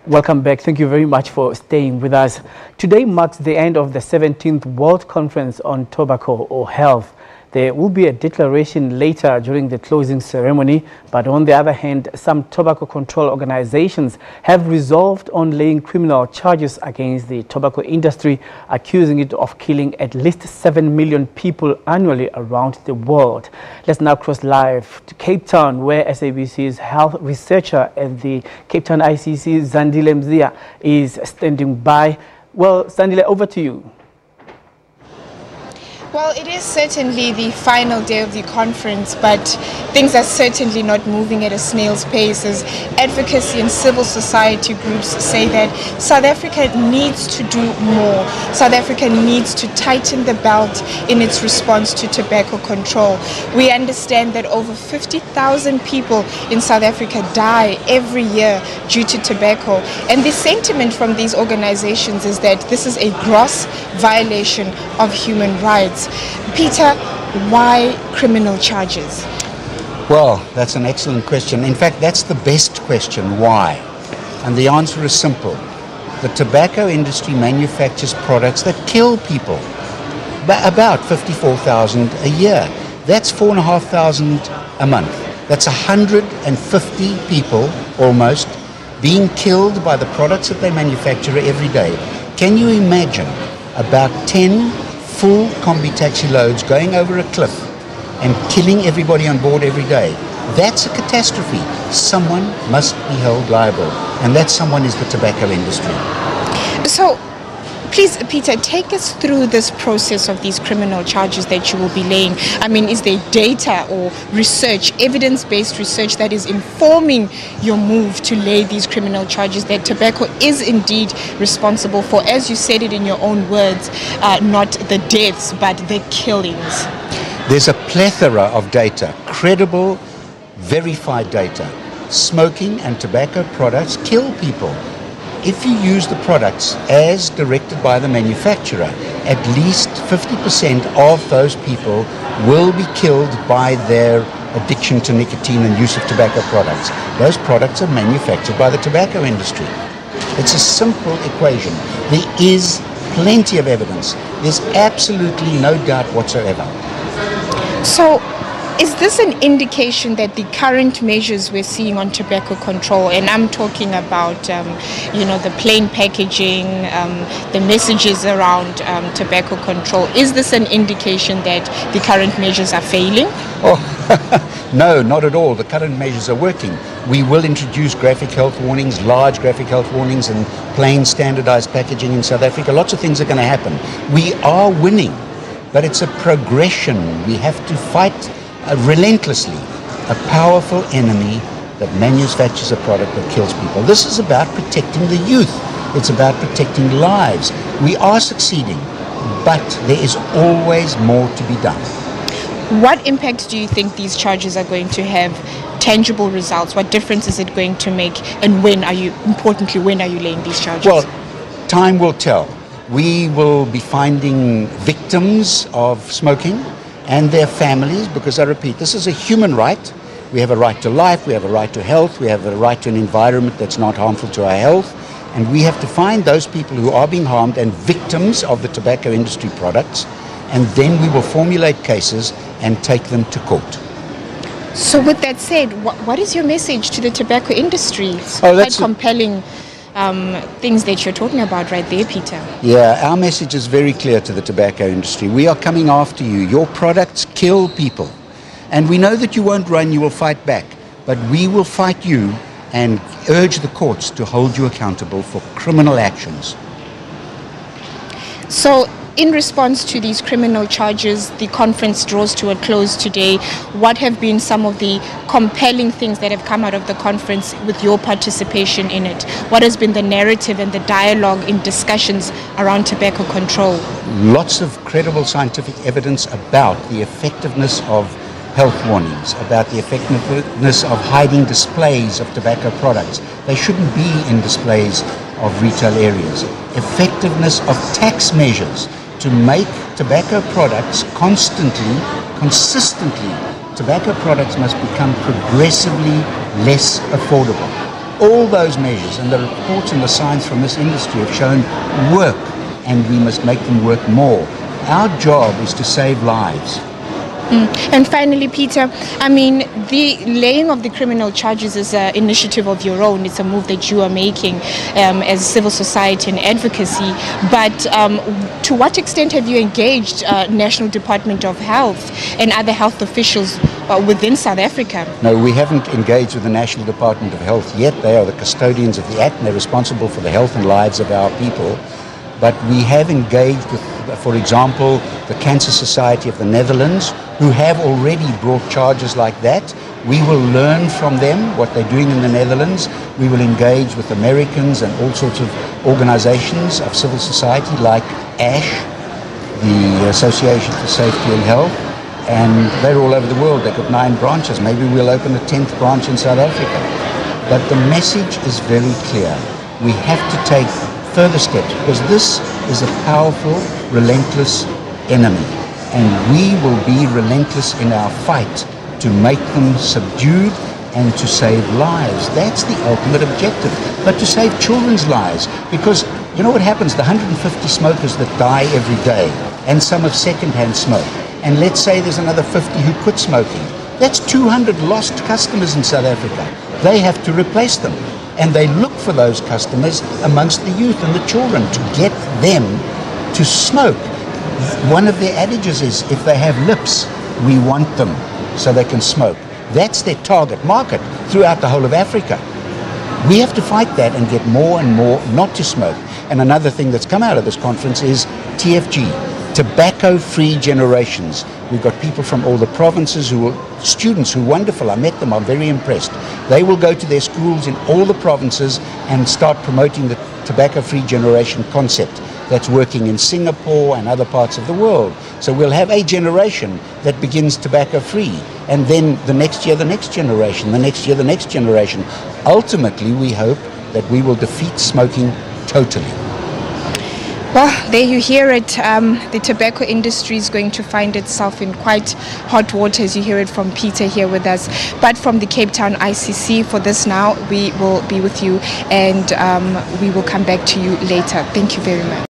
Welcome back. Thank you very much for staying with us. Today marks the end of the 17th World Conference on Tobacco or Health. There will be a declaration later during the closing ceremony, but on the other hand, some tobacco control organizations have resolved on laying criminal charges against the tobacco industry, accusing it of killing at least 7 million people annually around the world. Let's now cross live to Cape Town, where SABC's health researcher at the Cape Town ICC, Zandile Myeza, is standing by. Well, Zandile, over to you. Well, it is certainly the final day of the conference, but things are certainly not moving at a snail's pace as advocacy and civil society groups say that South Africa needs to do more. South Africa needs to tighten the belt in its response to tobacco control. We understand that over 50,000 people in South Africa die every year due to tobacco. And the sentiment from these organizations is that this is a gross violation of human rights. Peter, why criminal charges? Well, that's an excellent question. In fact, that's the best question, why? And the answer is simple. The tobacco industry manufactures products that kill people, about 54,000 a year. That's 4,500 a month. That's 150 people, almost, being killed by the products that they manufacture every day. Can you imagine about 10 full combi taxi loads going over a cliff and killing everybody on board every day? That's a catastrophe. Someone must be held liable, and that someone is the tobacco industry. So, please, Peter, take us through this process of these criminal charges that you will be laying. I mean, is there data or research, evidence-based research that is informing your move to lay these criminal charges that tobacco is indeed responsible for, as you said it in your own words, not the deaths, but the killings? There's a plethora of data, credible, verified data. Smoking and tobacco products kill people. If you use the products as directed by the manufacturer, at least 50% of those people will be killed by their addiction to nicotine and use of tobacco products. Those products are manufactured by the tobacco industry. It's a simple equation. There is plenty of evidence. There's absolutely no doubt whatsoever. So, is this an indication that the current measures we're seeing on tobacco control, and I'm talking about, the plain packaging, the messages around tobacco control, is this an indication that the current measures are failing? Oh, no, not at all. The current measures are working. We will introduce graphic health warnings, large graphic health warnings, and plain standardized packaging in South Africa. Lots of things are going to happen. We are winning, but it's a progression. We have to fight relentlessly a powerful enemy that manufactures a product that kills people. This is about protecting the youth. It's about protecting lives. We are succeeding, but there is always more to be done. What impact do you think these charges are going to have? Tangible results? What difference is it going to make? And when are you laying these charges? Well, time will tell. We will be finding victims of smoking and their families, because I repeat, this is a human right. We have a right to life, we have a right to health, we have a right to an environment that's not harmful to our health, and we have to find those people who are being harmed and victims of the tobacco industry products, and then we will formulate cases and take them to court. So with that said, what is your message to the tobacco industry? It's quite compelling things that you're talking about right there, Peter. Yeah, our message is very clear to the tobacco industry. We are coming after you. Your products kill people. And we know that you won't run, you will fight back. But we will fight you and urge the courts to hold you accountable for criminal actions. So, in response to these criminal charges, the conference draws to a close today. What have been some of the compelling things that have come out of the conference with your participation in it? What has been the narrative and the dialogue in discussions around tobacco control? Lots of credible scientific evidence about the effectiveness of health warnings, about the effectiveness of hiding displays of tobacco products. They shouldn't be in displays of retail areas. Effectiveness of tax measures to make tobacco products consistently, tobacco products must become progressively less affordable. All those measures and the reports and the science from this industry have shown work, and we must make them work more. Our job is to save lives. And finally, Peter, I mean, the laying of the criminal charges is an initiative of your own. It's a move that you are making as civil society and advocacy. But to what extent have you engaged National Department of Health and other health officials within South Africa? No, we haven't engaged with the National Department of Health yet. They are the custodians of the Act and they're responsible for the health and lives of our people. But we have engaged with, for example, the Cancer Society of the Netherlands, who have already brought charges like that. We will learn from them what they're doing in the Netherlands. We will engage with Americans and all sorts of organizations of civil society like ASH, the Association for Safety and Health, and they're all over the world. They've got 9 branches. Maybe we'll open a 10th branch in South Africa. But the message is very clear. We have to take further steps, because this is a powerful, relentless enemy, and we will be relentless in our fight to make them subdued and to save lives. That's the ultimate objective, but to save children's lives, because you know what happens, the 150 smokers that die every day, and some of second-hand smoke, and let's say there's another 50 who quit smoking. That's 200 lost customers in South Africa. They have to replace them. And they look for those customers amongst the youth and the children to get them to smoke. One of their adages is, if they have lips, we want them so they can smoke. That's their target market throughout the whole of Africa. We have to fight that and get more and more not to smoke. And another thing that's come out of this conference is TFG, tobacco-free generations. We've got people from all the provinces students who are wonderful. I met them, I'm very impressed. They will go to their schools in all the provinces and start promoting the tobacco-free generation concept that's working in Singapore and other parts of the world. So we'll have a generation that begins tobacco-free, and then the next year, the next generation, the next year, the next generation. Ultimately, we hope that we will defeat smoking totally. Well, there you hear it. The tobacco industry is going to find itself in quite hot water, as you hear it from Peter here with us. But from the Cape Town ICC, for this now, we will be with you, and we will come back to you later. Thank you very much.